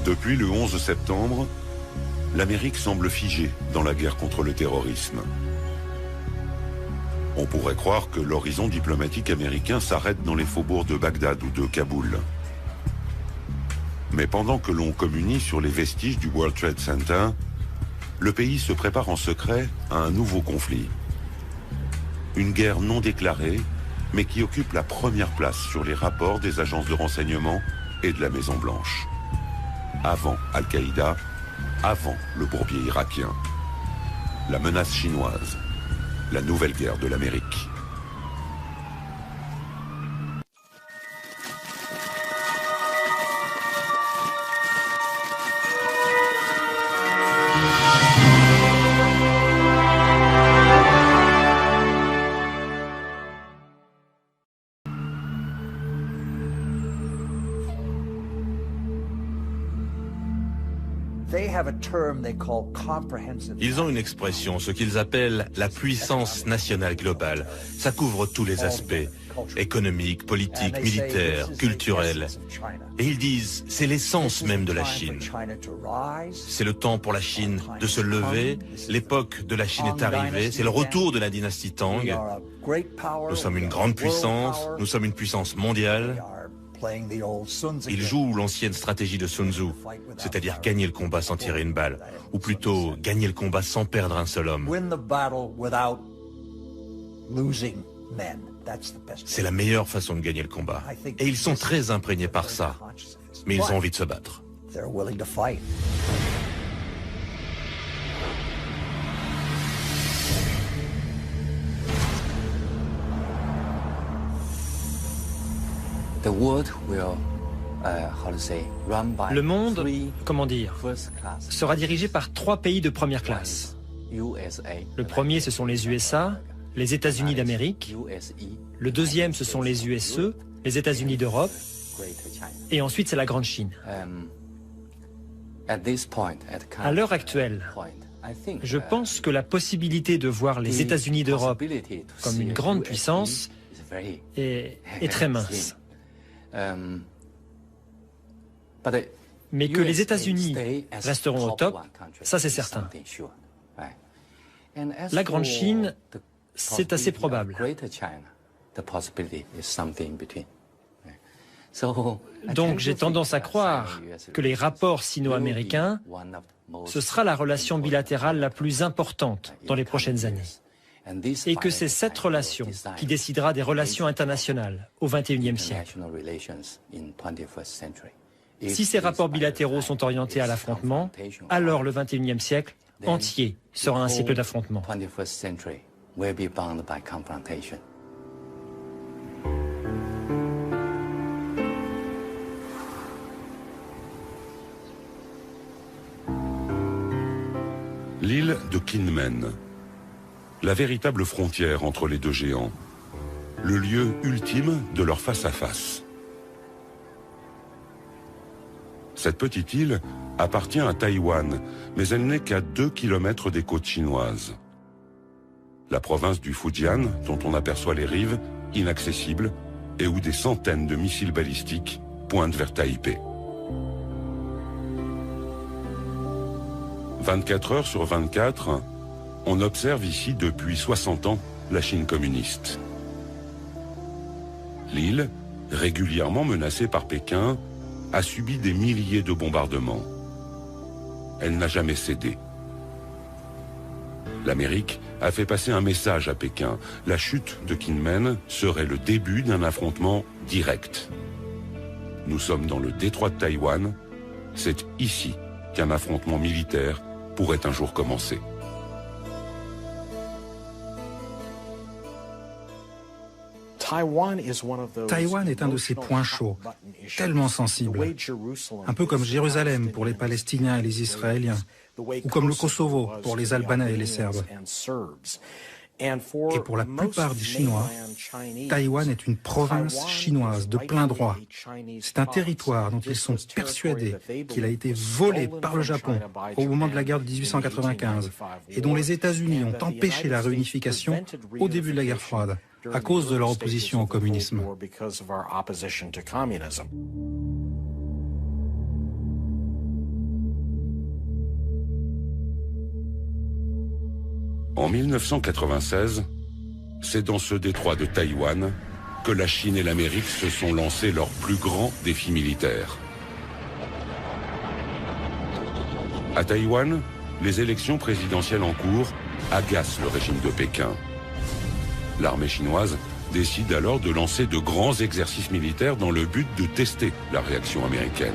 Depuis le 11 septembre, l'Amérique semble figée dans la guerre contre le terrorisme. On pourrait croire que l'horizon diplomatique américain s'arrête dans les faubourgs de Bagdad ou de Kaboul. Mais pendant que l'on communie sur les vestiges du World Trade Center, le pays se prépare en secret à un nouveau conflit. Une guerre non déclarée, mais qui occupe la première place sur les rapports des agences de renseignement et de la Maison-Blanche. Avant Al-Qaïda, avant le bourbier irakien. La menace chinoise, la nouvelle guerre de l'Amérique. Ils ont une expression, ce qu'ils appellent la puissance nationale globale. Ça couvre tous les aspects, économiques, politiques, militaires, culturels. Et ils disent, c'est l'essence même de la Chine. C'est le temps pour la Chine de se lever, l'époque de la Chine est arrivée, c'est le retour de la dynastie Tang. Nous sommes une grande puissance, nous sommes une puissance mondiale. Ils jouent l'ancienne stratégie de Sun Tzu, c'est-à-dire gagner le combat sans tirer une balle, ou plutôt gagner le combat sans perdre un seul homme. C'est la meilleure façon de gagner le combat. Et ils sont très imprégnés par ça, mais ils ont envie de se battre. Le monde, comment dire, sera dirigé par 3 pays de première classe. Le premier, ce sont les USA, les États-Unis d'Amérique. Le deuxième, ce sont les USE, les États-Unis d'Europe. Et ensuite, c'est la Grande Chine. À l'heure actuelle, je pense que la possibilité de voir les États-Unis d'Europe comme une grande puissance est très mince. Mais que les États-Unis resteront au top, ça c'est certain. La Grande Chine, c'est assez probable. Donc j'ai tendance à croire que les rapports sino-américains, ce sera la relation bilatérale la plus importante dans les prochaines années. Et que c'est cette relation qui décidera des relations internationales au XXIe siècle. Si ces rapports bilatéraux sont orientés à l'affrontement, alors le XXIe siècle entier sera un siècle d'affrontement. L'île de Kinmen, la véritable frontière entre les deux géants, le lieu ultime de leur face-à-face. Cette petite île appartient à Taïwan, mais elle n'est qu'à 2 kilomètres des côtes chinoises. La province du Fujian, dont on aperçoit les rives, inaccessibles, et où des centaines de missiles balistiques pointent vers Taipei. 24 heures sur 24, on observe ici depuis 60 ans la Chine communiste. L'île, régulièrement menacée par Pékin, a subi des milliers de bombardements. Elle n'a jamais cédé. L'Amérique a fait passer un message à Pékin. La chute de Kinmen serait le début d'un affrontement direct. Nous sommes dans le détroit de Taïwan. C'est ici qu'un affrontement militaire pourrait un jour commencer. Taïwan est un de ces points chauds, tellement sensibles, un peu comme Jérusalem pour les Palestiniens et les Israéliens, ou comme le Kosovo pour les Albanais et les Serbes. Et pour la plupart des Chinois, Taïwan est une province chinoise de plein droit. C'est un territoire dont ils sont persuadés qu'il a été volé par le Japon au moment de la guerre de 1895 et dont les États-Unis ont empêché la réunification au début de la guerre froide à cause de leur opposition au communisme. En 1996, c'est dans ce détroit de Taïwan que la Chine et l'Amérique se sont lancés leur plus grand défi militaire. À Taïwan, les élections présidentielles en cours agacent le régime de Pékin. L'armée chinoise décide alors de lancer de grands exercices militaires dans le but de tester la réaction américaine.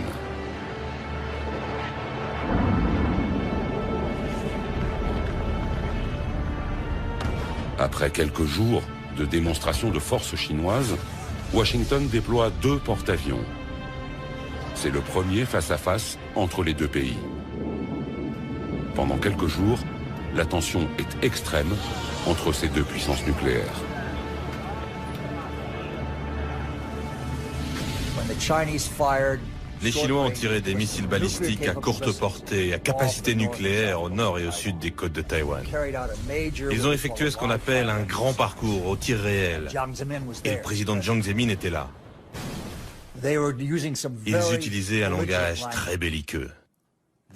Après quelques jours de démonstration de force chinoise, Washington déploie 2 porte-avions. C'est le premier face-à-face entre les 2 pays. Pendant quelques jours, la tension est extrême entre ces 2 puissances nucléaires. Les Chinois ont tiré des missiles balistiques à courte portée, à capacité nucléaire au nord et au sud des côtes de Taïwan. Ils ont effectué ce qu'on appelle un grand parcours au tir réel. Et le président Jiang Zemin était là. Ils utilisaient un langage très belliqueux.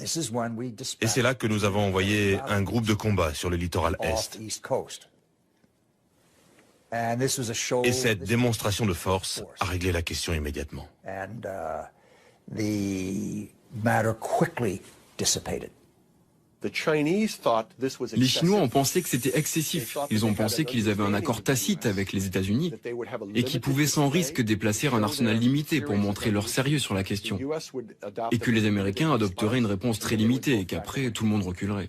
Et c'est là que nous avons envoyé un groupe de combat sur le littoral est. Et cette démonstration de force a réglé la question immédiatement. Les Chinois ont pensé que c'était excessif. Ils ont pensé qu'ils avaient un accord tacite avec les États-Unis et qu'ils pouvaient sans risque déplacer un arsenal limité pour montrer leur sérieux sur la question. Et que les Américains adopteraient une réponse très limitée et qu'après tout le monde reculerait.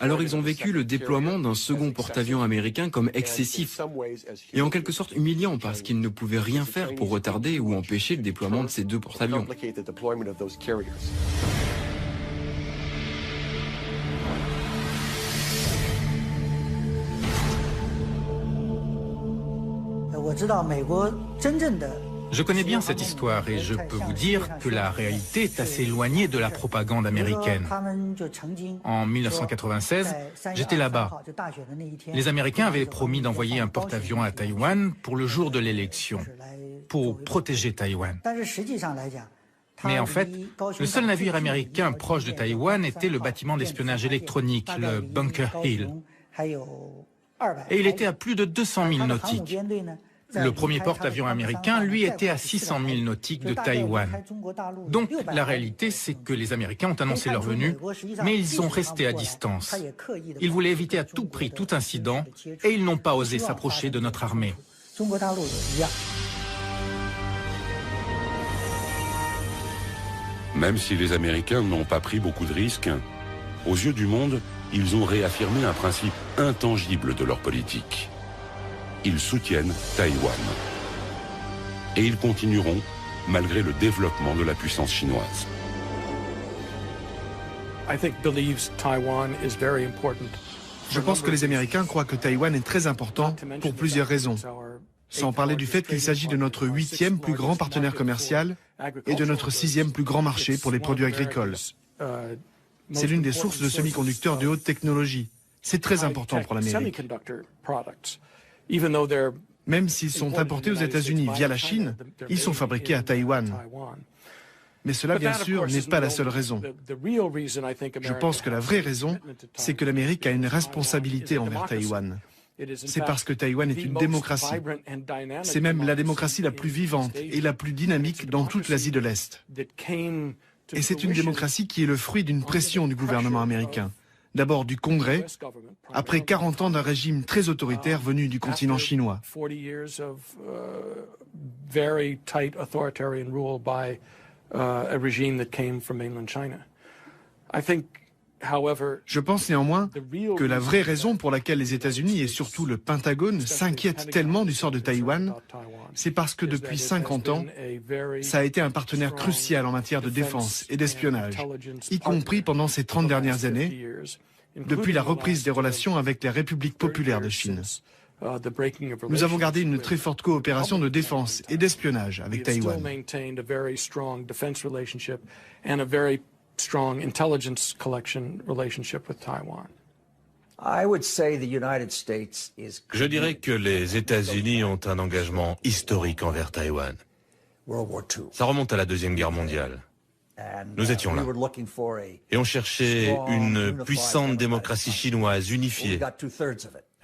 Alors ils ont vécu le déploiement d'un second porte-avions américain comme excessif et en quelque sorte humiliant parce qu'ils ne pouvaient rien faire pour retarder ou empêcher le déploiement de ces 2 porte-avions. Je connais bien cette histoire et je peux vous dire que la réalité est assez éloignée de la propagande américaine. En 1996, j'étais là-bas. Les Américains avaient promis d'envoyer un porte-avions à Taïwan pour le jour de l'élection, pour protéger Taïwan. Mais en fait, le seul navire américain proche de Taïwan était le bâtiment d'espionnage électronique, le Bunker Hill. Et il était à plus de 200 000 nautiques. Le premier porte-avions américain, lui, était à 600 000 nautiques de Taïwan. Donc, la réalité, c'est que les Américains ont annoncé leur venue, mais ils ont resté à distance. Ils voulaient éviter à tout prix tout incident, et ils n'ont pas osé s'approcher de notre armée. Même si les Américains n'ont pas pris beaucoup de risques, aux yeux du monde, ils ont réaffirmé un principe intangible de leur politique. Ils soutiennent Taïwan. Et ils continueront malgré le développement de la puissance chinoise. Je pense que les Américains croient que Taïwan est très important pour plusieurs raisons. Sans parler du fait qu'il s'agit de notre 8e plus grand partenaire commercial et de notre 6e plus grand marché pour les produits agricoles. C'est l'une des sources de semi-conducteurs de haute technologie. C'est très important pour l'Amérique. Même s'ils sont importés aux États-Unis via la Chine, ils sont fabriqués à Taïwan. Mais cela, bien sûr, n'est pas la seule raison. Je pense que la vraie raison, c'est que l'Amérique a une responsabilité envers Taïwan. C'est parce que Taïwan est une démocratie. C'est même la démocratie la plus vivante et la plus dynamique dans toute l'Asie de l'Est. Et c'est une démocratie qui est le fruit d'une pression du gouvernement américain. D'abord du Congrès, après 40 ans d'un régime très autoritaire venu du continent chinois. Je pense néanmoins que la vraie raison pour laquelle les États-Unis et surtout le Pentagone s'inquiètent tellement du sort de Taïwan, c'est parce que depuis 50 ans, ça a été un partenaire crucial en matière de défense et d'espionnage, y compris pendant ces 30 dernières années, depuis la reprise des relations avec les républiques populaires de Chine. Nous avons gardé une très forte coopération de défense et d'espionnage avec Taïwan. Strong intelligence collection relationship with Taiwan. Je dirais que les États-Unis ont un engagement historique envers Taïwan. Ça remonte à la Deuxième Guerre mondiale. Nous étions là. Et on cherchait une puissante démocratie chinoise unifiée.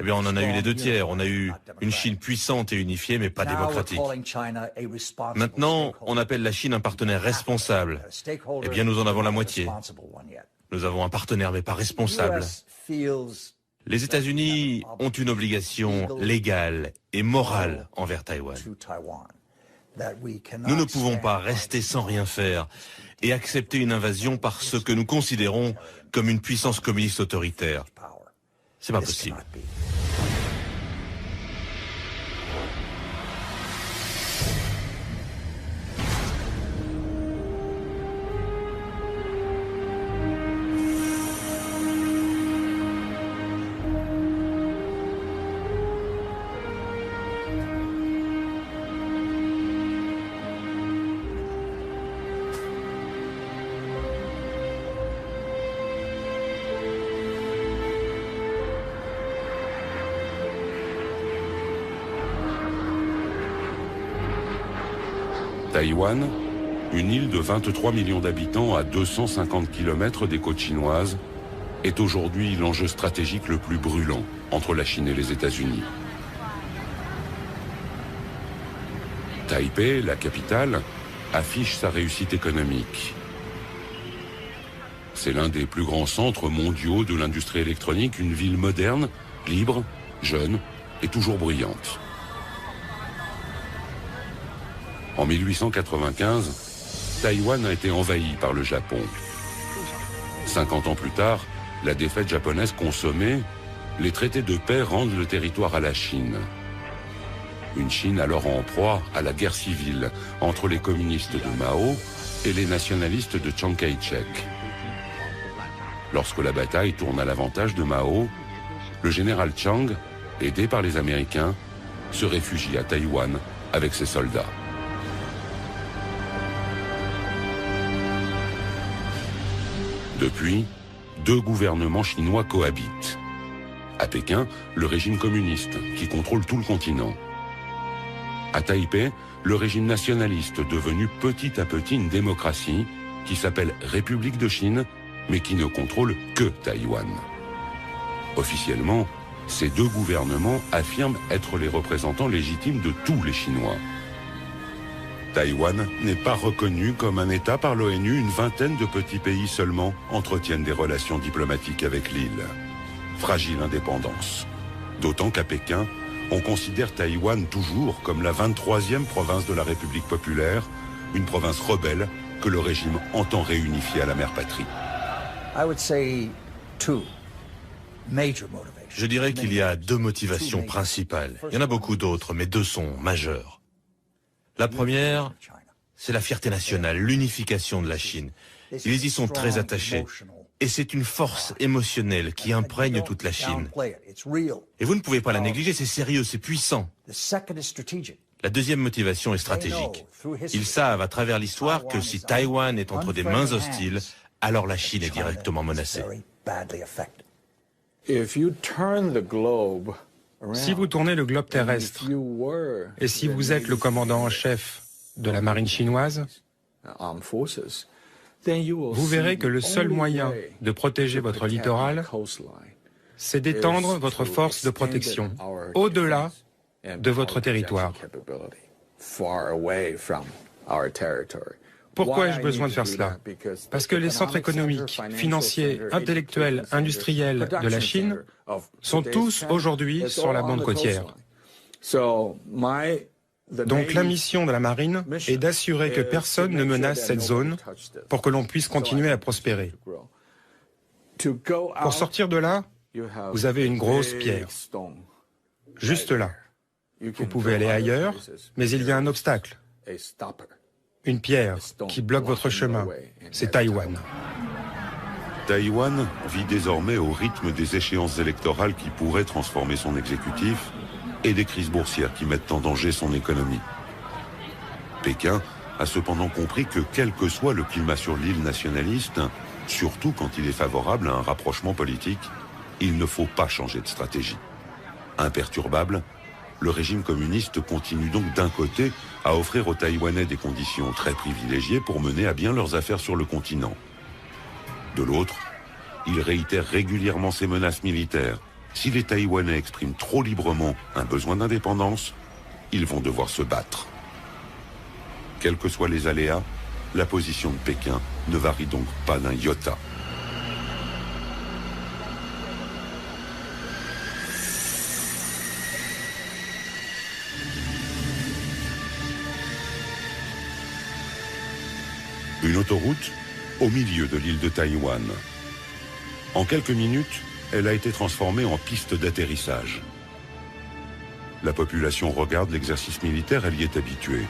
Eh bien, on en a eu les 2/3. On a eu une Chine puissante et unifiée, mais pas démocratique. Maintenant, on appelle la Chine un partenaire responsable. Eh bien, nous en avons la moitié. Nous avons un partenaire, mais pas responsable. Les États-Unis ont une obligation légale et morale envers Taïwan. Nous ne pouvons pas rester sans rien faire et accepter une invasion par ce que nous considérons comme une puissance communiste autoritaire. C'est pas possible. Taïwan, une île de 23 millions d'habitants à 250 km des côtes chinoises, est aujourd'hui l'enjeu stratégique le plus brûlant entre la Chine et les États-Unis. Taipei, la capitale, affiche sa réussite économique. C'est l'un des plus grands centres mondiaux de l'industrie électronique, une ville moderne, libre, jeune et toujours bruyante. En 1895, Taïwan a été envahi par le Japon. 50 ans plus tard, la défaite japonaise consommée, les traités de paix rendent le territoire à la Chine. Une Chine alors en proie à la guerre civile entre les communistes de Mao et les nationalistes de Chiang Kai-shek. Lorsque la bataille tourne à l'avantage de Mao, le général Chiang, aidé par les Américains, se réfugie à Taïwan avec ses soldats. Depuis, deux gouvernements chinois cohabitent. À Pékin, le régime communiste, qui contrôle tout le continent. À Taipei, le régime nationaliste, devenu petit à petit une démocratie, qui s'appelle République de Chine, mais qui ne contrôle que Taïwan. Officiellement, ces deux gouvernements affirment être les représentants légitimes de tous les Chinois. Taïwan n'est pas reconnu comme un État par l'ONU. Une vingtaine de petits pays seulement entretiennent des relations diplomatiques avec l'île. Fragile indépendance. D'autant qu'à Pékin, on considère Taïwan toujours comme la 23e province de la République populaire, une province rebelle que le régime entend réunifier à la mère patrie. Je dirais qu'il y a deux motivations principales. Il y en a beaucoup d'autres, mais deux sont majeures. La première, c'est la fierté nationale, l'unification de la Chine. Ils y sont très attachés. Et c'est une force émotionnelle qui imprègne toute la Chine. Et vous ne pouvez pas la négliger, c'est sérieux, c'est puissant. La deuxième motivation est stratégique. Ils savent à travers l'histoire que si Taïwan est entre des mains hostiles, alors la Chine est directement menacée. Si vous tournez le globe terrestre, et si vous êtes le commandant en chef de la marine chinoise, vous verrez que le seul moyen de protéger votre littoral, c'est d'étendre votre force de protection au-delà de votre territoire. Pourquoi ai-je besoin de faire cela? Parce que les centres économiques, financiers, intellectuels, industriels de la Chine sont tous aujourd'hui sur la bande côtière. Donc la mission de la marine est d'assurer que personne ne menace cette zone pour que l'on puisse continuer à prospérer. Pour sortir de là, vous avez une grosse pierre, juste là. Vous pouvez aller ailleurs, mais il y a un obstacle. Une pierre qui bloque votre chemin, c'est Taïwan. Taïwan vit désormais au rythme des échéances électorales qui pourraient transformer son exécutif et des crises boursières qui mettent en danger son économie. Pékin a cependant compris que quel que soit le climat sur l'île nationaliste, surtout quand il est favorable à un rapprochement politique, il ne faut pas changer de stratégie. Imperturbable, Le régime communiste continue donc d'un côté à offrir aux Taïwanais des conditions très privilégiées pour mener à bien leurs affaires sur le continent. De l'autre, il réitère régulièrement ses menaces militaires. Si les Taïwanais expriment trop librement un besoin d'indépendance, ils vont devoir se battre. Quels que soient les aléas, la position de Pékin ne varie donc pas d'un iota. Une autoroute au milieu de l'île de Taïwan. En quelques minutes, elle a été transformée en piste d'atterrissage. La population regarde l'exercice militaire, elle y est habituée.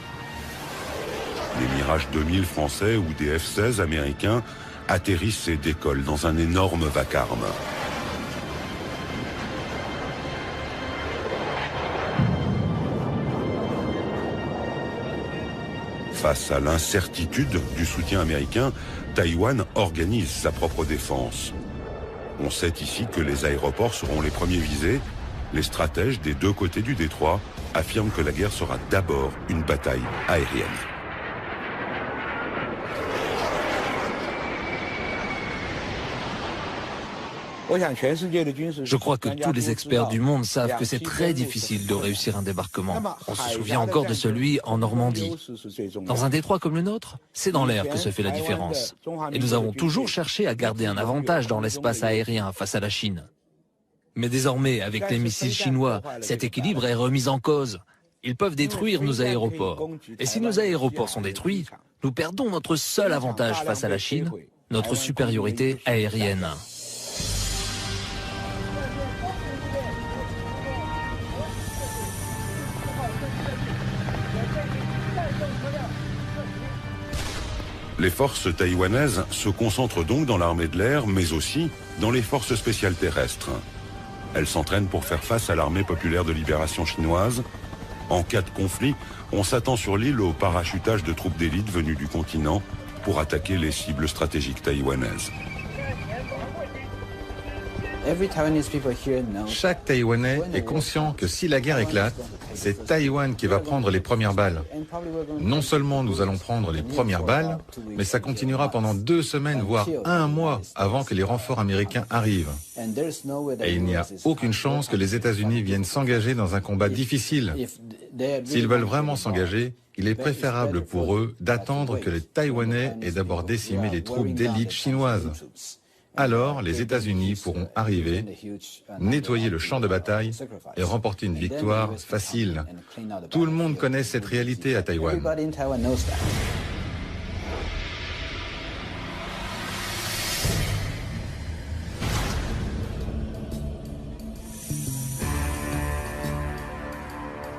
Les Mirage 2000 français ou des F-16 américains atterrissent et décollent dans un énorme vacarme. Face à l'incertitude du soutien américain, Taïwan organise sa propre défense. On sait ici que les aéroports seront les premiers visés. Les stratèges des deux côtés du détroit affirment que la guerre sera d'abord une bataille aérienne. Je crois que tous les experts du monde savent que c'est très difficile de réussir un débarquement. On se souvient encore de celui en Normandie. Dans un détroit comme le nôtre, c'est dans l'air que se fait la différence. Et nous avons toujours cherché à garder un avantage dans l'espace aérien face à la Chine. Mais désormais, avec les missiles chinois, cet équilibre est remis en cause. Ils peuvent détruire nos aéroports. Et si nos aéroports sont détruits, nous perdons notre seul avantage face à la Chine, notre supériorité aérienne. Les forces taïwanaises se concentrent donc dans l'armée de l'air, mais aussi dans les forces spéciales terrestres. Elles s'entraînent pour faire face à l'armée populaire de libération chinoise. En cas de conflit, on s'attend sur l'île au parachutage de troupes d'élite venues du continent pour attaquer les cibles stratégiques taïwanaises. Chaque Taïwanais est conscient que si la guerre éclate, c'est Taïwan qui va prendre les premières balles. Non seulement nous allons prendre les premières balles, mais ça continuera pendant 2 semaines, voire 1 mois avant que les renforts américains arrivent. Et il n'y a aucune chance que les États-Unis viennent s'engager dans un combat difficile. S'ils veulent vraiment s'engager, il est préférable pour eux d'attendre que les Taïwanais aient d'abord décimé les troupes d'élite chinoises. Alors, les États-Unis pourront arriver, nettoyer le champ de bataille et remporter une victoire facile. Tout le monde connaît cette réalité à Taïwan.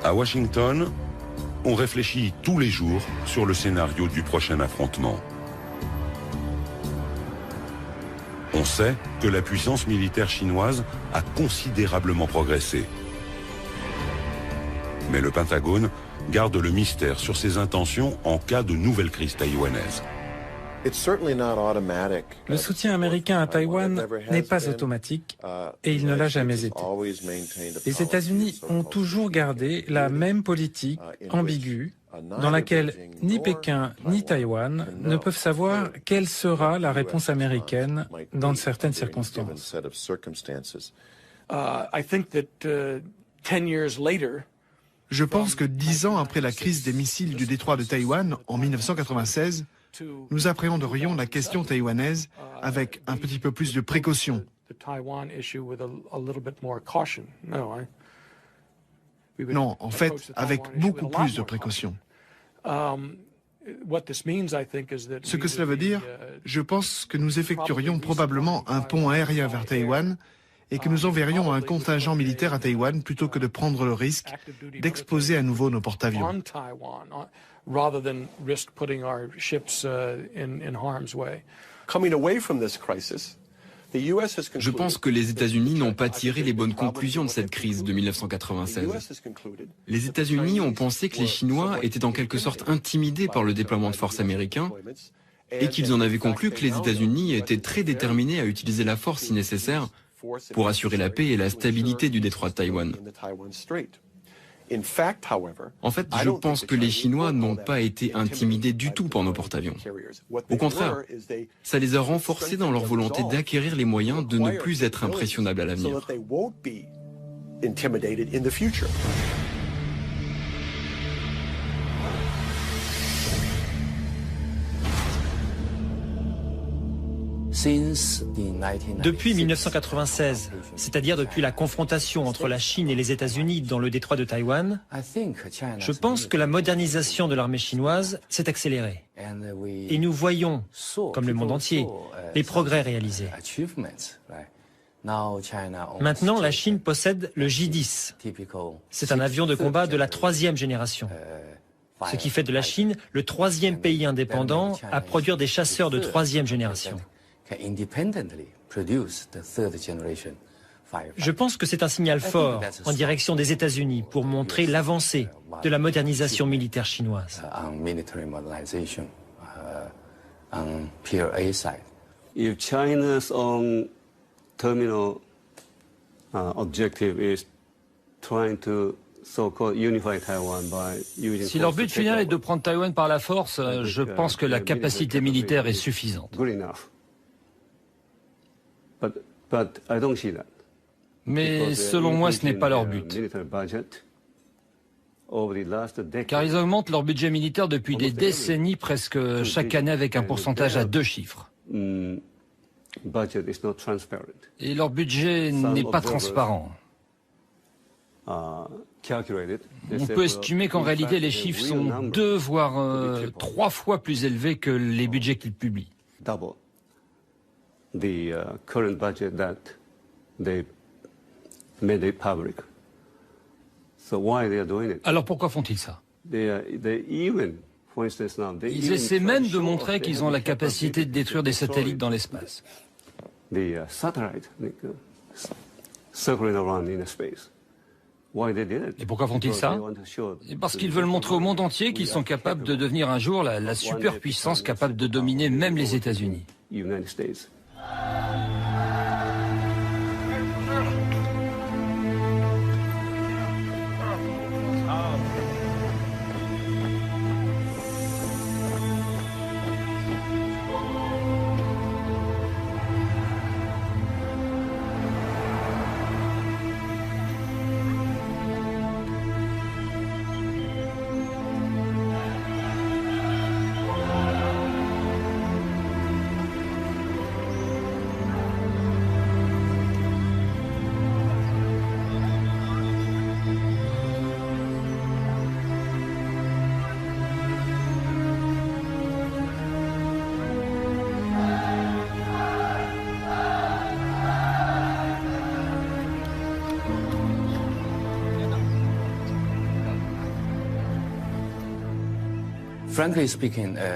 À Washington, on réfléchit tous les jours sur le scénario du prochain affrontement. On sait que la puissance militaire chinoise a considérablement progressé. Mais le Pentagone garde le mystère sur ses intentions en cas de nouvelle crise taïwanaise. Le soutien américain à Taïwan n'est pas automatique et il ne l'a jamais été. Les États-Unis ont toujours gardé la même politique ambiguë dans laquelle ni Pékin ni Taïwan ne peuvent savoir quelle sera la réponse américaine dans certaines circonstances. Je pense que 10 ans après la crise des missiles du détroit de Taïwan en 1996, nous appréhenderions la question taïwanaise avec un petit peu plus de précaution. Non, en fait, avec beaucoup plus de précaution. Ce que cela veut dire, je pense que nous effectuerions probablement un pont aérien vers Taïwan et que nous enverrions un contingent militaire à Taïwan plutôt que de prendre le risque d'exposer à nouveau nos porte-avions. Je pense que les États-Unis n'ont pas tiré les bonnes conclusions de cette crise de 1996. Les États-Unis ont pensé que les Chinois étaient en quelque sorte intimidés par le déploiement de forces américains et qu'ils en avaient conclu que les États-Unis étaient très déterminés à utiliser la force si nécessaire pour assurer la paix et la stabilité du détroit de Taïwan. En fait, je pense que les Chinois n'ont pas été intimidés du tout par nos porte-avions. Au contraire, ça les a renforcés dans leur volonté d'acquérir les moyens de ne plus être impressionnables à l'avenir. Depuis 1996, c'est-à-dire depuis la confrontation entre la Chine et les États-Unis dans le détroit de Taïwan, je pense que la modernisation de l'armée chinoise s'est accélérée. Et nous voyons, comme le monde entier, les progrès réalisés. Maintenant, la Chine possède le J-10. C'est un avion de combat de la 3e génération. Ce qui fait de la Chine le 3e pays indépendant à produire des chasseurs de 3e génération. Je pense que c'est un signal fort en direction des États-Unis pour montrer l'avancée de la modernisation militaire chinoise. If China's own terminal objective is trying to so-called unify Taiwan by using Si leur but final est de prendre Taïwan par la force, je pense que la capacité militaire est suffisante. But I don't see that. Mais selon moi, ce n'est pas leur but. Car ils augmentent leur budget militaire depuis des décennies, presque chaque année avec un pourcentage à 2 chiffres. Et leur budget n'est pas transparent. On peut estimer qu'en réalité, les chiffres sont 2 voire 3 fois plus élevés que les budgets qu'ils publient. The current budget that they made it public. So why they are doing it? Alors pourquoi font-ils ça? Ils essaient même de montrer qu'ils ont la capacité de détruire des satellites dans l'espace. The satellite circling around in space. Why they did it? Et pourquoi font-ils ça? Parce qu'ils veulent montrer au monde entier qu'ils sont capables de devenir un jour la superpuissance capable de dominer même les États-Unis. United States.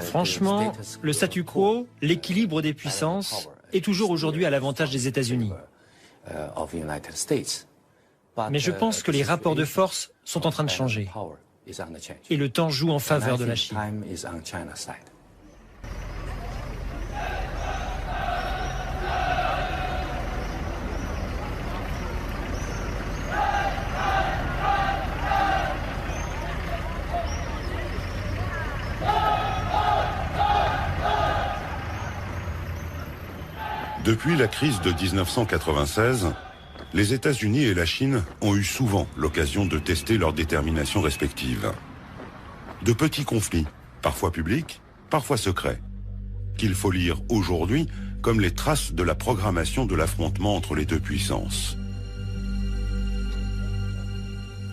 Franchement, le statu quo, l'équilibre des puissances, est toujours aujourd'hui à l'avantage des États-Unis. Mais je pense que les rapports de force sont en train de changer. Et le temps joue en faveur de la Chine. Depuis la crise de 1996, les États-Unis et la Chine ont eu souvent l'occasion de tester leurs déterminations respectives. De petits conflits, parfois publics, parfois secrets, qu'il faut lire aujourd'hui comme les traces de la programmation de l'affrontement entre les deux puissances.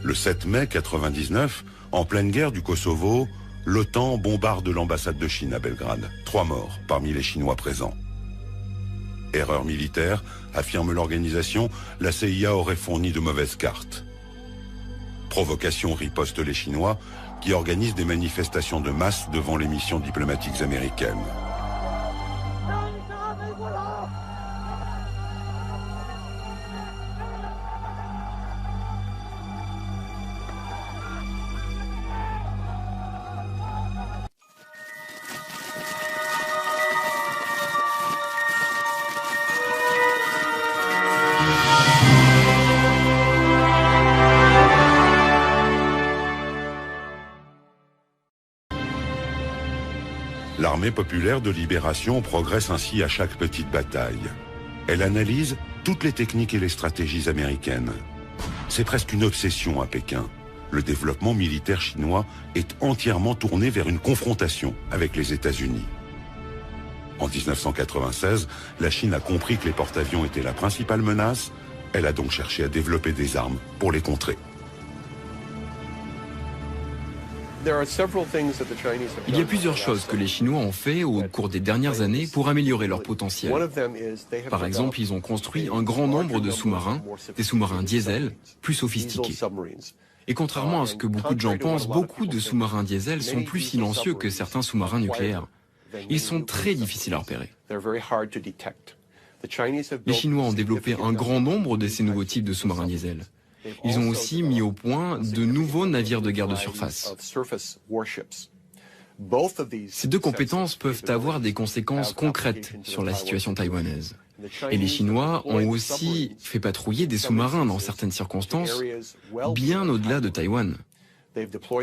Le 7 mai 1999, en pleine guerre du Kosovo, l'OTAN bombarde l'ambassade de Chine à Belgrade. 3 morts parmi les Chinois présents. Erreur militaire, affirme l'organisation, la CIA aurait fourni de mauvaises cartes. Provocation, ripostent les Chinois, qui organisent des manifestations de masse devant les missions diplomatiques américaines. L'armée populaire de libération progresse ainsi à chaque petite bataille. Elle analyse toutes les techniques et les stratégies américaines. C'est presque une obsession à Pékin. Le développement militaire chinois est entièrement tourné vers une confrontation avec les États-Unis. En 1996, la Chine a compris que les porte-avions étaient la principale menace. Elle a donc cherché à développer des armes pour les contrer. Il y a plusieurs choses que les Chinois ont fait au cours des dernières années pour améliorer leur potentiel. Par exemple, ils ont construit un grand nombre de sous-marins, des sous-marins diesel, plus sophistiqués. Et contrairement à ce que beaucoup de gens pensent, beaucoup de sous-marins diesel sont plus silencieux que certains sous-marins nucléaires. Ils sont très difficiles à repérer. Les Chinois ont développé un grand nombre de ces nouveaux types de sous-marins diesel. Ils ont aussi mis au point de nouveaux navires de guerre de surface. Ces deux compétences peuvent avoir des conséquences concrètes sur la situation taïwanaise. Et les Chinois ont aussi fait patrouiller des sous-marins dans certaines circonstances, bien au-delà de Taïwan.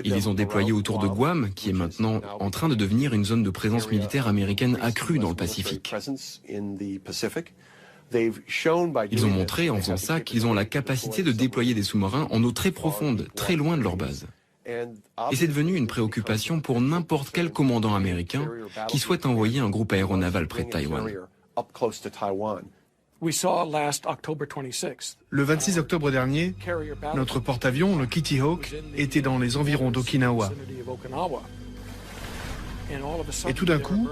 Ils les ont déployés autour de Guam, qui est maintenant en train de devenir une zone de présence militaire américaine accrue dans le Pacifique. Ils ont montré en faisant ça qu'ils ont la capacité de déployer des sous-marins en eau très profonde, très loin de leur base. Et c'est devenu une préoccupation pour n'importe quel commandant américain qui souhaite envoyer un groupe aéronaval près de Taïwan. Le 26 octobre dernier, notre porte-avions, le Kitty Hawk, était dans les environs d'Okinawa. Et tout d'un coup,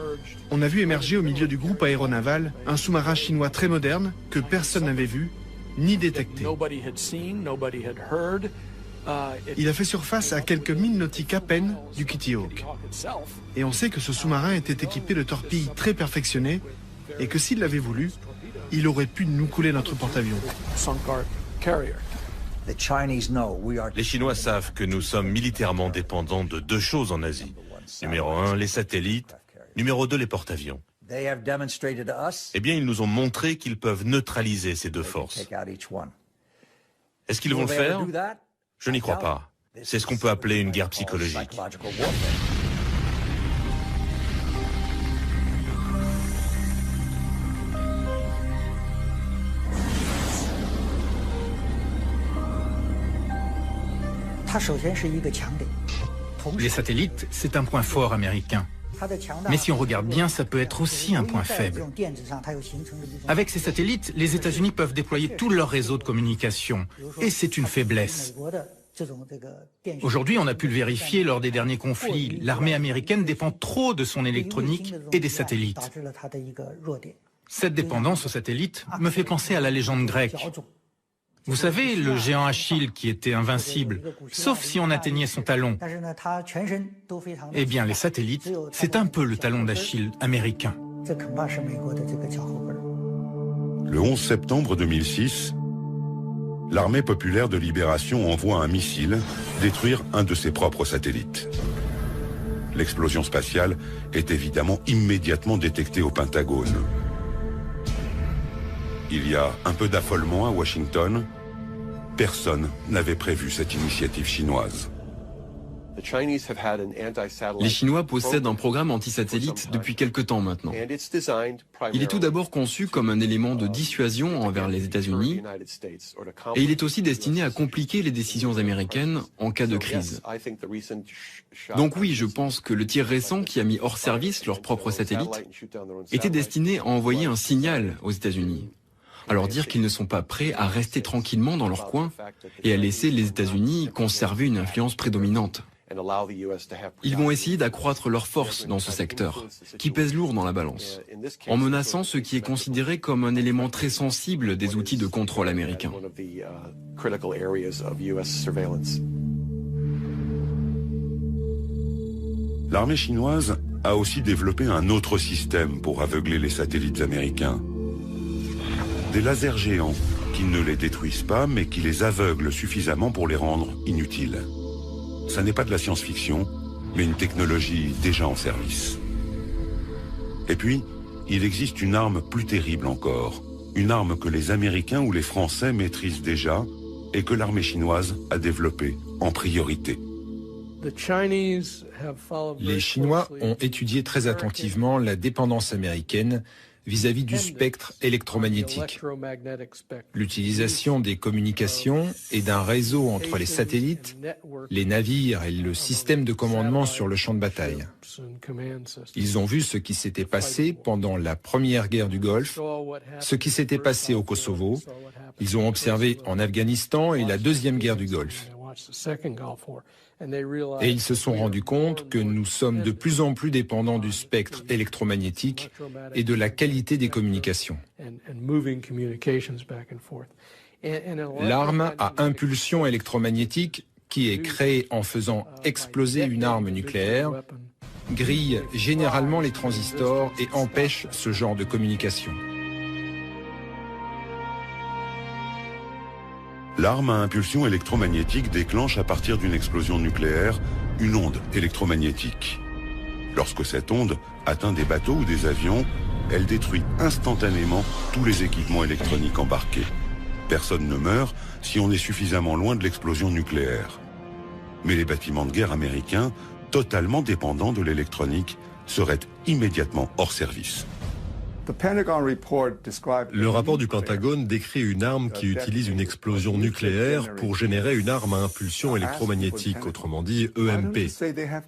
on a vu émerger au milieu du groupe aéronaval un sous-marin chinois très moderne que personne n'avait vu ni détecté. Il a fait surface à quelques milles nautiques à peine du Kitty Hawk. Et on sait que ce sous-marin était équipé de torpilles très perfectionnées et que s'il l'avait voulu, il aurait pu nous couler notre porte-avions. Les Chinois savent que nous sommes militairement dépendants de deux choses en Asie. Numéro 1, les satellites. Numéro 2, les porte-avions. Eh bien, ils nous ont montré qu'ils peuvent neutraliser ces deux forces. Est-ce qu'ils vont le faire? Je n'y crois pas. C'est ce qu'on peut appeler une guerre psychologique. Les satellites, c'est un point fort américain. Mais si on regarde bien, ça peut être aussi un point faible. Avec ces satellites, les États-Unis peuvent déployer tout leur réseau de communication. Et c'est une faiblesse. Aujourd'hui, on a pu le vérifier lors des derniers conflits. L'armée américaine dépend trop de son électronique et des satellites. Cette dépendance aux satellites me fait penser à la légende grecque. Vous savez, le géant Achille qui était invincible, sauf si on atteignait son talon. Eh bien, les satellites, c'est un peu le talon d'Achille américain. Le 11 septembre 2006, l'armée populaire de libération envoie un missile détruire un de ses propres satellites. L'explosion spatiale est évidemment immédiatement détectée au Pentagone. Il y a un peu d'affolement à Washington. Personne n'avait prévu cette initiative chinoise. Les Chinois possèdent un programme anti-satellite depuis quelque temps maintenant. Il est tout d'abord conçu comme un élément de dissuasion envers les États-Unis et il est aussi destiné à compliquer les décisions américaines en cas de crise. Donc oui, je pense que le tir récent qui a mis hors service leur propre satellite était destiné à envoyer un signal aux États-Unis. À leur dire qu'ils ne sont pas prêts à rester tranquillement dans leur coin et à laisser les États-Unis conserver une influence prédominante. Ils vont essayer d'accroître leur force dans ce secteur, qui pèse lourd dans la balance, en menaçant ce qui est considéré comme un élément très sensible des outils de contrôle américains. L'armée chinoise a aussi développé un autre système pour aveugler les satellites américains. Des lasers géants qui ne les détruisent pas, mais qui les aveuglent suffisamment pour les rendre inutiles. Ça n'est pas de la science-fiction, mais une technologie déjà en service. Et puis, il existe une arme plus terrible encore. Une arme que les Américains ou les Français maîtrisent déjà et que l'armée chinoise a développée en priorité. Les Chinois ont étudié très attentivement la dépendance américaine vis-à-vis du spectre électromagnétique. L'utilisation des communications et d'un réseau entre les satellites, les navires et le système de commandement sur le champ de bataille. Ils ont vu ce qui s'était passé pendant la première guerre du Golfe, ce qui s'était passé au Kosovo. Ils ont observé en Afghanistan et la deuxième guerre du Golfe. Et ils se sont rendus compte que nous sommes de plus en plus dépendants du spectre électromagnétique et de la qualité des communications. L'arme à impulsion électromagnétique, qui est créée en faisant exploser une arme nucléaire, grille généralement les transistors et empêche ce genre de communication. L'arme à impulsion électromagnétique déclenche à partir d'une explosion nucléaire une onde électromagnétique. Lorsque cette onde atteint des bateaux ou des avions, elle détruit instantanément tous les équipements électroniques embarqués. Personne ne meurt si on est suffisamment loin de l'explosion nucléaire. Mais les bâtiments de guerre américains, totalement dépendants de l'électronique, seraient immédiatement hors service. Le rapport du Pentagone décrit une arme qui utilise une explosion nucléaire pour générer une arme à impulsion électromagnétique, autrement dit EMP.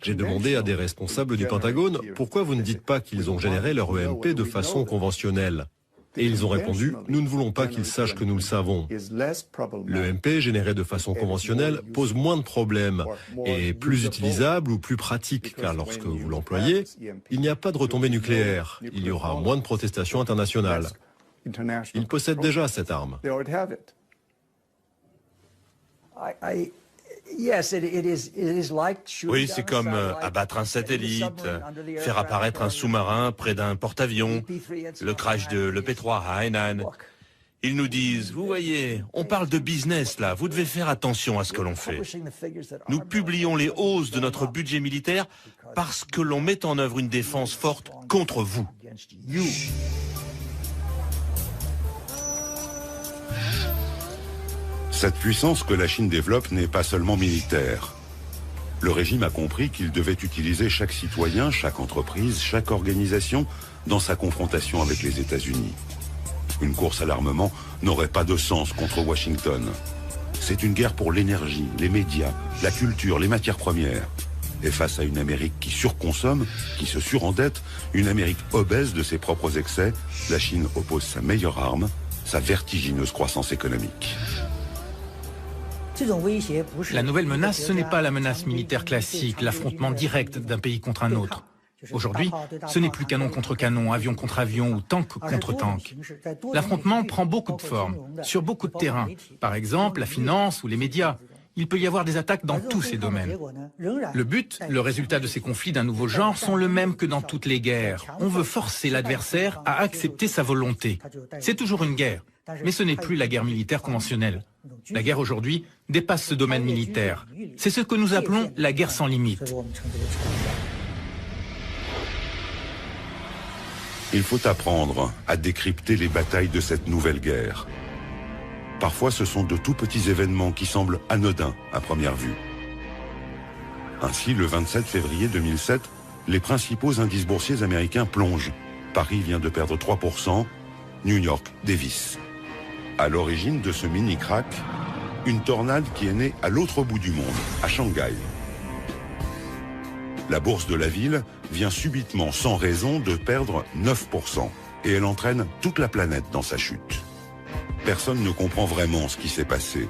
J'ai demandé à des responsables du Pentagone pourquoi vous ne dites pas qu'ils ont généré leur EMP de façon conventionnelle. Et ils ont répondu, nous ne voulons pas qu'ils sachent que nous le savons. L'EMP généré de façon conventionnelle pose moins de problèmes et est plus utilisable ou plus pratique, car lorsque vous l'employez, il n'y a pas de retombée nucléaire. Il y aura moins de protestations internationales. Ils possèdent déjà cette arme. Oui, c'est comme abattre un satellite, faire apparaître un sous-marin près d'un porte-avions, le crash de l'EP3 à Hainan. Ils nous disent, vous voyez, on parle de business là, vous devez faire attention à ce que l'on fait. Nous publions les hausses de notre budget militaire parce que l'on met en œuvre une défense forte contre vous. Cette puissance que la Chine développe n'est pas seulement militaire. Le régime a compris qu'il devait utiliser chaque citoyen, chaque entreprise, chaque organisation dans sa confrontation avec les États-Unis. Une course à l'armement n'aurait pas de sens contre Washington. C'est une guerre pour l'énergie, les médias, la culture, les matières premières. Et face à une Amérique qui surconsomme, qui se surendette, une Amérique obèse de ses propres excès, la Chine oppose sa meilleure arme, sa vertigineuse croissance économique. La nouvelle menace, ce n'est pas la menace militaire classique, l'affrontement direct d'un pays contre un autre. Aujourd'hui, ce n'est plus canon contre canon, avion contre avion ou tank contre tank. L'affrontement prend beaucoup de formes, sur beaucoup de terrains. Par exemple, la finance ou les médias. Il peut y avoir des attaques dans tous ces domaines. Le but, le résultat de ces conflits d'un nouveau genre sont le même que dans toutes les guerres. On veut forcer l'adversaire à accepter sa volonté. C'est toujours une guerre, mais ce n'est plus la guerre militaire conventionnelle. La guerre aujourd'hui dépasse ce domaine militaire. C'est ce que nous appelons la guerre sans limite. Il faut apprendre à décrypter les batailles de cette nouvelle guerre. Parfois, ce sont de tout petits événements qui semblent anodins à première vue. Ainsi, le 27 février 2007, les principaux indices boursiers américains plongent. Paris vient de perdre 3%, New York dévisse. À l'origine de ce mini-crack, une tornade qui est née à l'autre bout du monde, à Shanghai. La bourse de la ville vient subitement, sans raison, de perdre 9%, et elle entraîne toute la planète dans sa chute. Personne ne comprend vraiment ce qui s'est passé.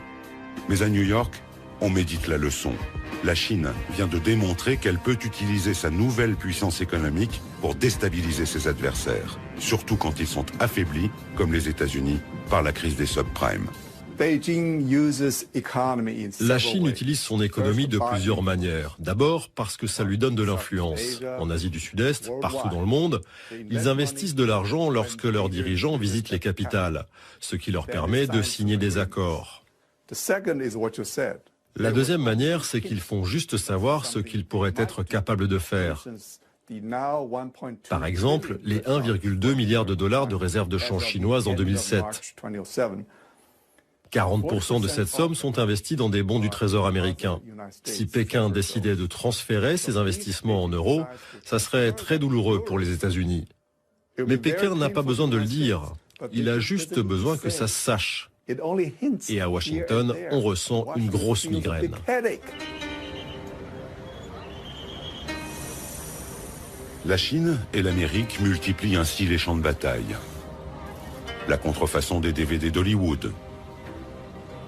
Mais à New York, on médite la leçon. La Chine vient de démontrer qu'elle peut utiliser sa nouvelle puissance économique pour déstabiliser ses adversaires, surtout quand ils sont affaiblis, comme les États-Unis, par la crise des subprimes. La Chine utilise son économie de plusieurs manières. D'abord parce que ça lui donne de l'influence. En Asie du Sud-Est, partout dans le monde, ils investissent de l'argent lorsque leurs dirigeants visitent les capitales, ce qui leur permet de signer des accords. La deuxième manière, c'est qu'ils font juste savoir ce qu'ils pourraient être capables de faire. Par exemple, les 1,2 milliard de dollars de réserves de change chinoises en 2007. 40% de cette somme sont investis dans des bons du Trésor américain. Si Pékin décidait de transférer ces investissements en euros, ça serait très douloureux pour les États-Unis. Mais Pékin n'a pas besoin de le dire. Il a juste besoin que ça se sache. Et à Washington, on ressent une grosse migraine. La Chine et l'Amérique multiplient ainsi les champs de bataille. La contrefaçon des DVD d'Hollywood,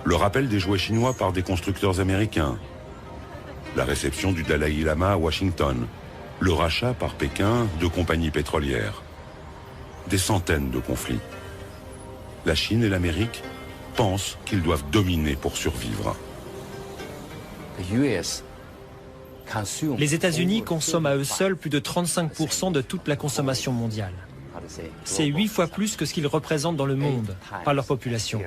le rappel des jouets chinois par des constructeurs américains, la réception du Dalai Lama à Washington, le rachat par Pékin de compagnies pétrolières. Des centaines de conflits. La Chine et l'Amérique pensent qu'ils doivent dominer pour survivre. Les États-Unis consomment à eux seuls plus de 35% de toute la consommation mondiale. C'est 8 fois plus que ce qu'ils représentent dans le monde par leur population.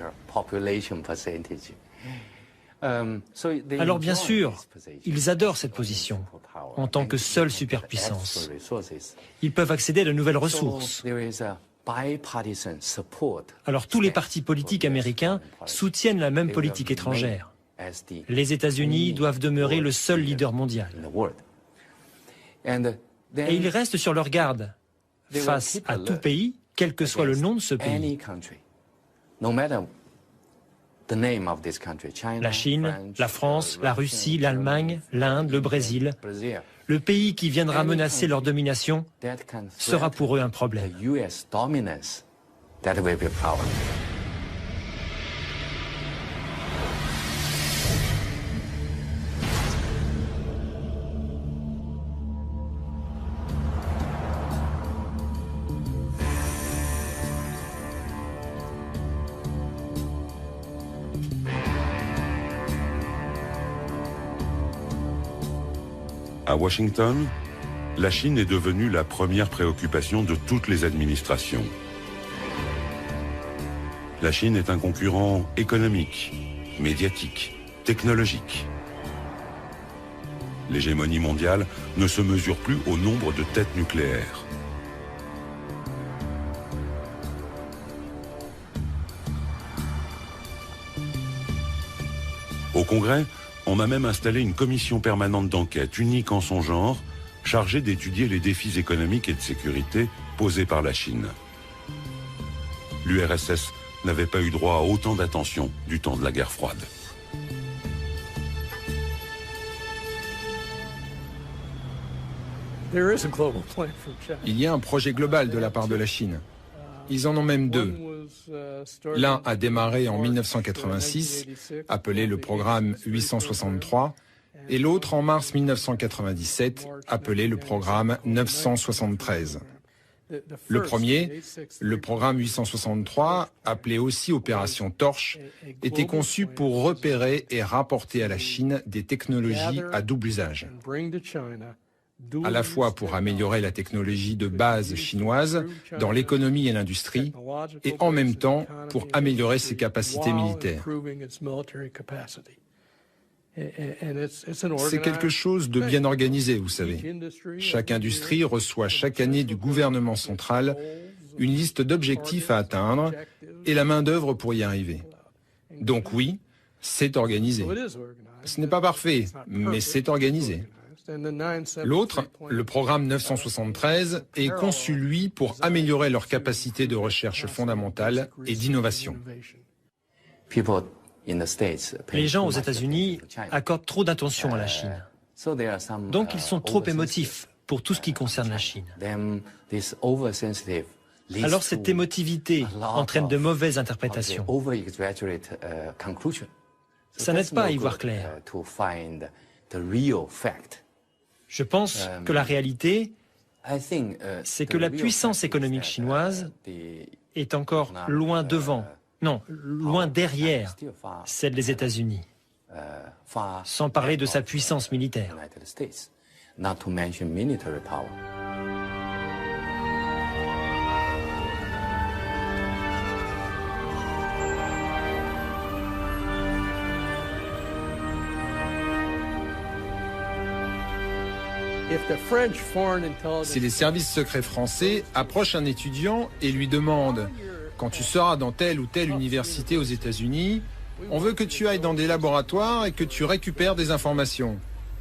Alors bien sûr, ils adorent cette position en tant que seule superpuissance. Ils peuvent accéder à de nouvelles ressources. Alors tous les partis politiques américains soutiennent la même politique étrangère. Les États-Unis doivent demeurer le seul leader mondial. Et ils restent sur leur garde face à tout pays, quel que soit le nom de ce pays. La Chine, la France, la Russie, l'Allemagne, l'Inde, le Brésil, le pays qui viendra menacer leur domination sera pour eux un problème. À Washington, la Chine est devenue la première préoccupation de toutes les administrations. La Chine est un concurrent économique, médiatique, technologique. L'hégémonie mondiale ne se mesure plus au nombre de têtes nucléaires. Au Congrès, on a même installé une commission permanente d'enquête unique en son genre, chargée d'étudier les défis économiques et de sécurité posés par la Chine. L'URSS n'avait pas eu droit à autant d'attention du temps de la guerre froide. Il y a un projet global de la part de la Chine. Ils en ont même deux. L'un a démarré en 1986, appelé le programme 863, et l'autre en mars 1997, appelé le programme 973. Le premier, le programme 863, appelé aussi Opération Torche, était conçu pour repérer et rapporter à la Chine des technologies à double usage. À la fois pour améliorer la technologie de base chinoise dans l'économie et l'industrie, et en même temps pour améliorer ses capacités militaires. C'est quelque chose de bien organisé, vous savez. Chaque industrie reçoit chaque année du gouvernement central une liste d'objectifs à atteindre et la main-d'œuvre pour y arriver. Donc oui, c'est organisé. Ce n'est pas parfait, mais c'est organisé. L'autre, le programme 973, est conçu, lui, pour améliorer leurs capacités de recherche fondamentale et d'innovation. Les gens aux États-Unis accordent trop d'attention à la Chine. Donc ils sont trop émotifs pour tout ce qui concerne la Chine. Alors cette émotivité entraîne de mauvaises interprétations. Ça n'aide pas à y voir clair. Je pense que la réalité, c'est que la puissance économique chinoise est encore loin devant, non, loin derrière celle des États-Unis, sans parler de sa puissance militaire. Si les services secrets français approchent un étudiant et lui demandent « Quand tu seras dans telle ou telle université aux États-Unis, On veut que tu ailles dans des laboratoires et que tu récupères des informations.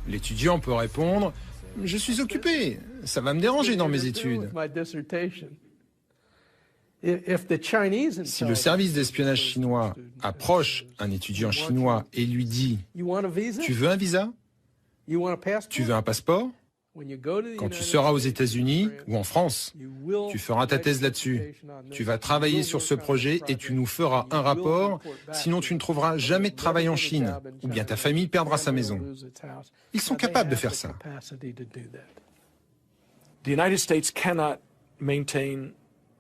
L'étudiant peut répondre « Je suis occupé, ça va me déranger dans mes études ». Si le service d'espionnage chinois approche un étudiant chinois et lui dit « Tu veux un visa ? Tu veux un passeport ? Quand tu seras aux États-Unis ou en France, tu feras ta thèse là-dessus. Tu vas travailler sur ce projet et tu nous feras un rapport, sinon tu ne trouveras jamais de travail en Chine, ou bien ta famille perdra sa maison. » Ils sont capables de faire ça. The United States cannot maintain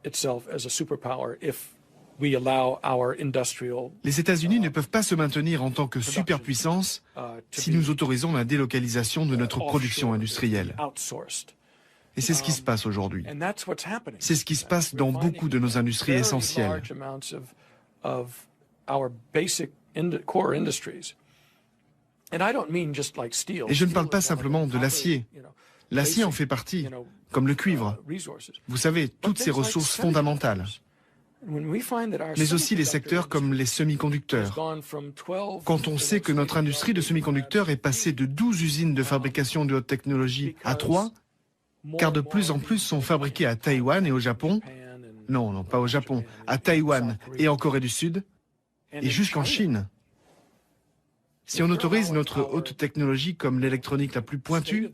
itself as a superpower if we allow our industrial. Les États-Unis ne peuvent pas se maintenir en tant que superpuissance si nous autorisons la délocalisation de notre production industrielle. Et c'est ce qui se passe aujourd'hui. C'est ce qui se passe dans beaucoup de nos industries essentielles. Et je ne parle pas simplement de l'acier. L'acier en fait partie, comme le cuivre. Vous savez, toutes ces ressources fondamentales. Mais aussi les secteurs comme les semi-conducteurs. Quand on sait que notre industrie de semi-conducteurs est passée de 12 usines de fabrication de haute technologie à 3, car de plus en plus sont fabriquées à Taïwan et au Japon, non, pas au Japon, à Taïwan et en Corée du Sud, et jusqu'en Chine. Si on autorise notre haute technologie comme l'électronique la plus pointue,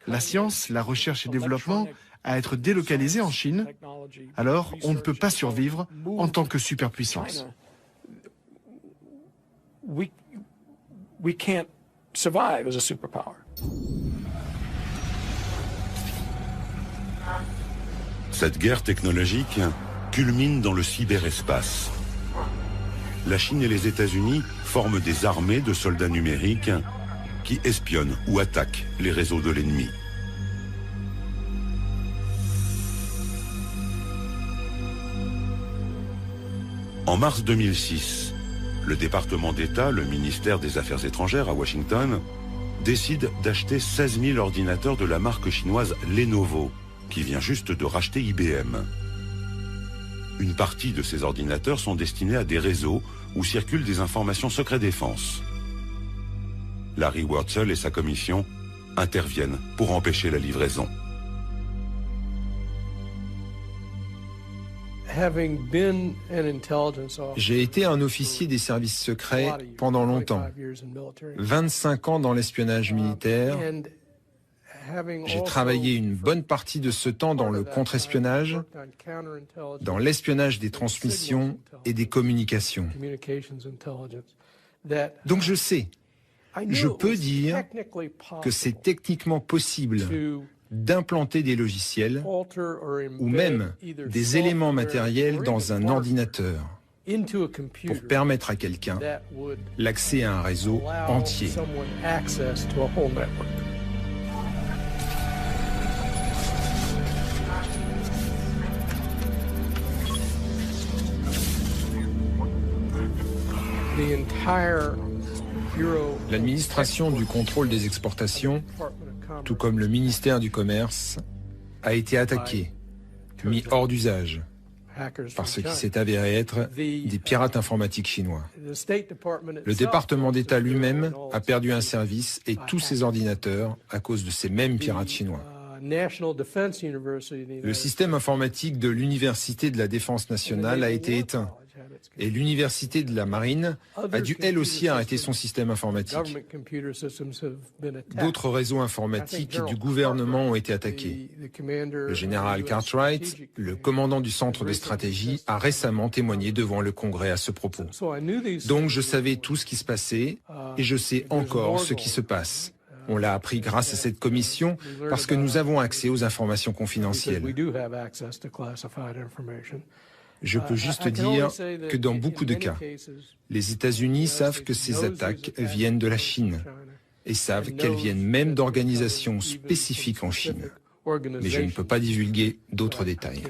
la science, la recherche et développement à être délocalisée en Chine, alors on ne peut pas survivre en tant que superpuissance. We can't survive as a superpower. Cette guerre technologique culmine dans le cyberespace. La Chine et les États-Unis forment des armées de soldats numériques qui espionnent ou attaquent les réseaux de l'ennemi. En mars 2006, le département d'État, le ministère des Affaires étrangères à Washington, décide d'acheter 16 000 ordinateurs de la marque chinoise Lenovo, qui vient juste de racheter IBM. Une partie de ces ordinateurs sont destinés à des réseaux où circulent des informations secret défense. Larry Wurtzel et sa commission interviennent pour empêcher la livraison. J'ai été un officier des services secrets pendant longtemps, 25 ans dans l'espionnage militaire. J'ai travaillé une bonne partie de ce temps dans le contre-espionnage, dans l'espionnage des transmissions et des communications. Donc je sais, je peux dire que c'est techniquement possible d'implanter des logiciels ou même des éléments matériels dans un ordinateur pour permettre à quelqu'un l'accès à un réseau entier. L'administration du contrôle des exportations, tout comme le ministère du Commerce, a été attaquée, mis hors d'usage, par ce qui s'est avéré être des pirates informatiques chinois. Le département d'État lui-même a perdu un service et tous ses ordinateurs à cause de ces mêmes pirates chinois. Le système informatique de l'Université de la Défense nationale a été éteint. Et l'Université de la Marine a dû elle aussi arrêter son système informatique. D'autres réseaux informatiques du gouvernement ont été attaqués. Le général Cartwright, le commandant du centre de stratégie, a récemment témoigné devant le Congrès à ce propos. Donc je savais tout ce qui se passait et je sais encore ce qui se passe. On l'a appris grâce à cette commission parce que nous avons accès aux informations confidentielles. Je peux juste dire que dans beaucoup de cas, les États-Unis savent que ces attaques viennent de la Chine et savent qu'elles viennent même d'organisations spécifiques en Chine. Mais je ne peux pas divulguer d'autres détails.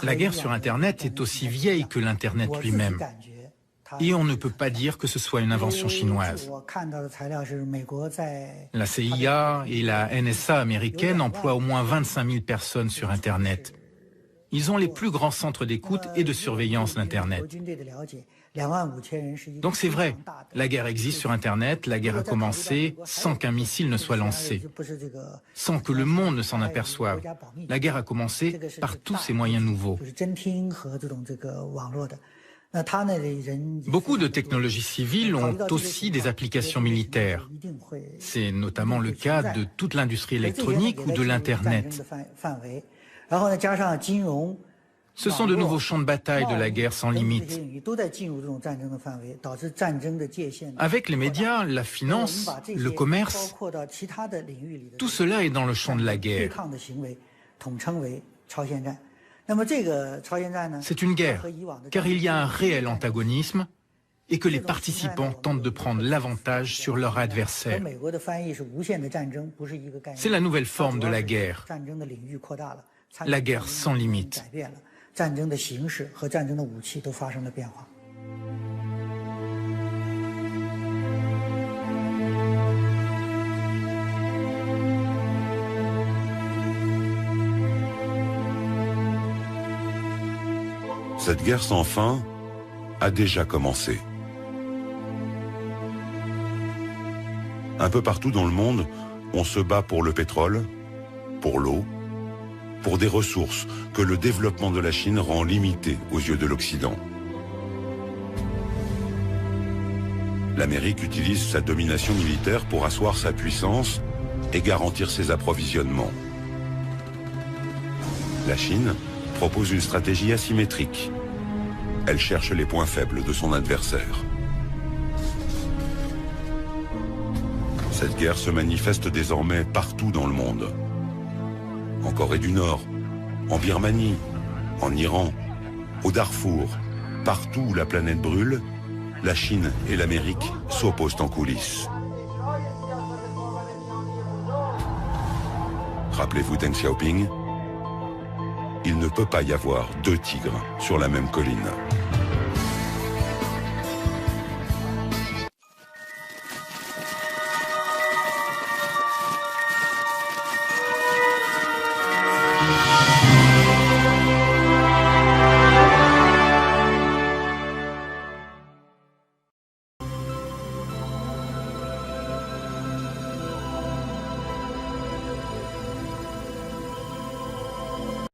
La guerre sur Internet est aussi vieille que l'Internet lui-même. Et on ne peut pas dire que ce soit une invention chinoise. La CIA et la NSA américaine emploient au moins 25 000 personnes sur Internet. Ils ont les plus grands centres d'écoute et de surveillance d'Internet. Donc c'est vrai, la guerre existe sur Internet, la guerre a commencé sans qu'un missile ne soit lancé, sans que le monde ne s'en aperçoive. La guerre a commencé par tous ces moyens nouveaux. Beaucoup de technologies civiles ont aussi des applications militaires. C'est notamment le cas de toute l'industrie électronique ou de l'Internet. Ce sont de nouveaux champs de bataille de la guerre sans limite. Avec les médias, la finance, le commerce, tout cela est dans le champ de la guerre. C'est une guerre, car il y a un réel antagonisme et que les participants tentent de prendre l'avantage sur leur adversaire. C'est la nouvelle forme de la guerre sans limite. Cette guerre sans fin a déjà commencé. Un peu partout dans le monde, on se bat pour le pétrole, pour l'eau, pour des ressources que le développement de la Chine rend limitées aux yeux de l'Occident. L'Amérique utilise sa domination militaire pour asseoir sa puissance et garantir ses approvisionnements. La Chine propose une stratégie asymétrique. Elle cherche les points faibles de son adversaire. Cette guerre se manifeste désormais partout dans le monde. En Corée du Nord, en Birmanie, en Iran, au Darfour, partout où la planète brûle, la Chine et l'Amérique s'opposent en coulisses. Rappelez-vous Deng Xiaoping, il ne peut pas y avoir deux tigres sur la même colline.